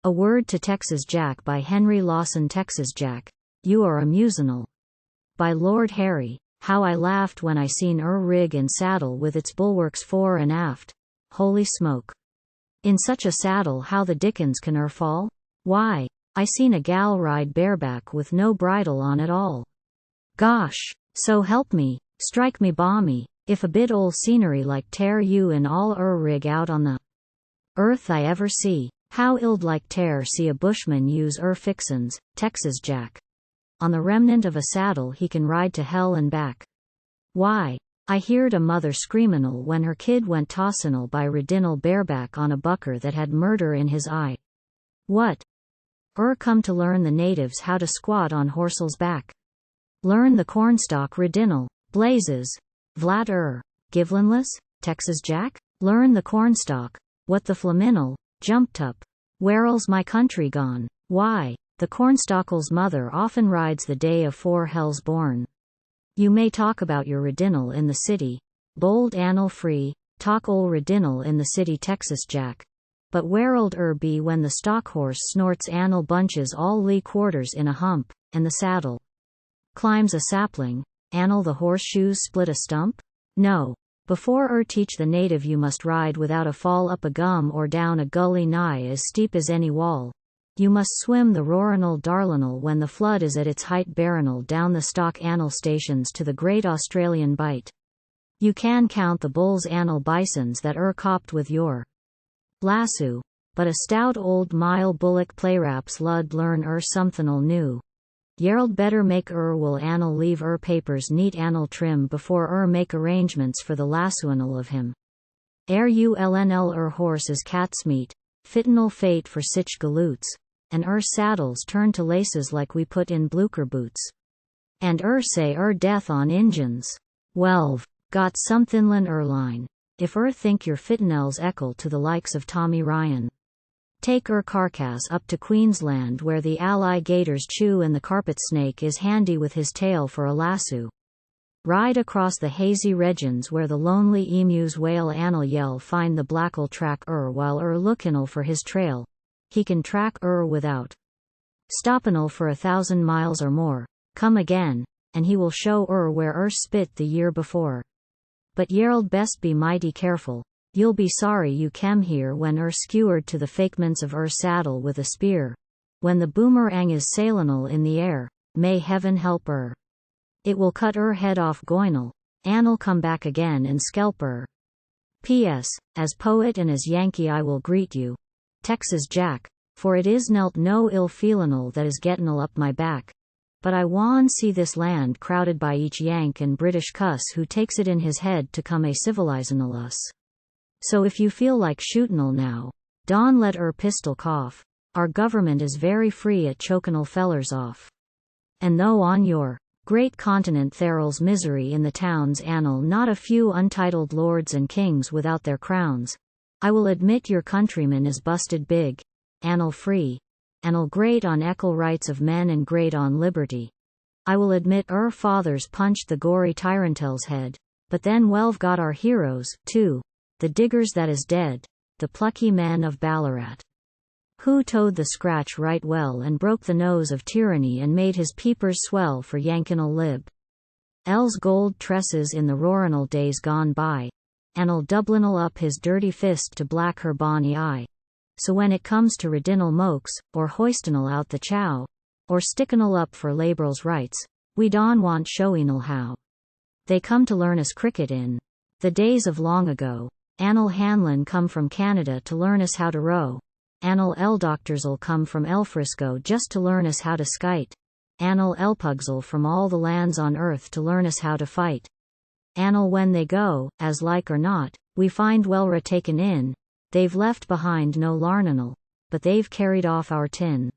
A Word to Texas Jack by Henry Lawson. Texas Jack, you are amusinĺ. By Lord Harry. How I laughed when I seen rig and saddle with its bulwarks fore and aft. Holy smoke! In such a saddle how the dickens can fall? Why, I seen a gal ride bareback with no bridle on at all. Gosh, so help me, strike-me-balmy, if a bit ol' scenery like tear you and all rig out on the earth I ever see. How ill'd like tear see a bushman use fixins, Texas Jack. On the remnant of a saddle he can ride to hell and back. Why, I heerd a mother screaminĺ when her kid went tossinĺ by Ridinĺ bareback on a bucker that had murder in his eye. What? Come to learn the natives how to squat on horseĺs back. Learn the cornstalk Ridinĺ, blazes, wڵat givĺnĺus, Texas Jack? Learn the cornstalk, what the flaminĺ, jumptup, whereĺs my country gone? Why, the cornstalk's mother often rides the day of whereĺs born. You may talk about your Ridinĺ in the city, bold amusinĺ free, talk ol' Ridinĺ in the city Texas Jack. But whereĺ be when the stock horse snorts amusinĺ bunches all lee quarters in a hump, and the saddle climbs a sapling, amusinĺ the horseshoes split a stump? No. Before teach the native you must ride without a fall up a gum or down a gully nigh as steep as any wall. You must swim the Ridinĺ darlinĺ when the flood is at its height barinڵ down the stock amusinڵ stations to the great Australian bight. You can count the bulls amusinڵ bisons that copped with your lasso, but a stout old mile bullock playraps lud learn somethinl new. Yer'ld better make will amusinڵ leave papers neat amusinڵ trim before make arrangements for the lassoinl of him. Rulnl horse is cat's meat, fittinl fate for sich galoots, and saddles turn to laces like we put in blucher boots. And say death on Injuns. Well've got somethinl'n line, if think your fittinels equal to the likes of Tommy Ryan. Take carcass up to Queensland where the alligators chew and the carpet snake is handy with his tail for a lasso. Ride across the hazy regions where the lonely emus wail amusinڵ yell find the black'll track while lookin'l for his trail. He can track without stoppin'l for 1,000 miles or more, come again, and he will show where spit the year before. But yer'ld best be mighty careful. You'll be sorry you kem here when skewered to the fakements of saddle with a spear. When the boomerang is sailin'l in the air, may heaven help it will cut head off goinl, amusinڵ come back again and scalp P.S. As poet and as Yankee I will greet you, Texas Jack, for it is nelt no ill feelin'l that is gettin'l up my back. But I wan see this land crowded by each Yank and British cuss who takes it in his head to come a civilizin'l us. So if you feel like shootin'l now, don let pistol cough. Our government is very free at chokin'l fellers off. And though on your great continent there'l's misery in the towns amusinڵ not a few untitled lords and kings without their crowns, I will admit your countrymen is busted big, amusinڵ free, amusinڵ great on equal rights of men and great on liberty. I will admit fathers punched the gory tyrantel's head, but then we've got our heroes, too. The diggers that is dead, the plucky men of Ballarat, who towed the scratch right well and broke the nose of tyranny and made his peepers swell for yankin'l lib's gold tresses in the roarin'l days gone by, and'll dublin'l up his dirty fist to black her bonny eye. So when it comes to Ridinڵ mokes, or hoistin'l out the chow, or stickin'l up for labor's rights, we don want showin'l how. They come to learn us cricket in the days of long ago. Amusinڵ Hanlon come from Canada to learn us how to row. Amusinڵ doctors'll come from Frisco just to learn us how to skite. Amusinڵ pugs'll from all the lands on earth to learn us how to fight. Amusinڵ when they go, as like or not, we find wellra taken in, they've left behind no larnin'l, but they've carried off our tin.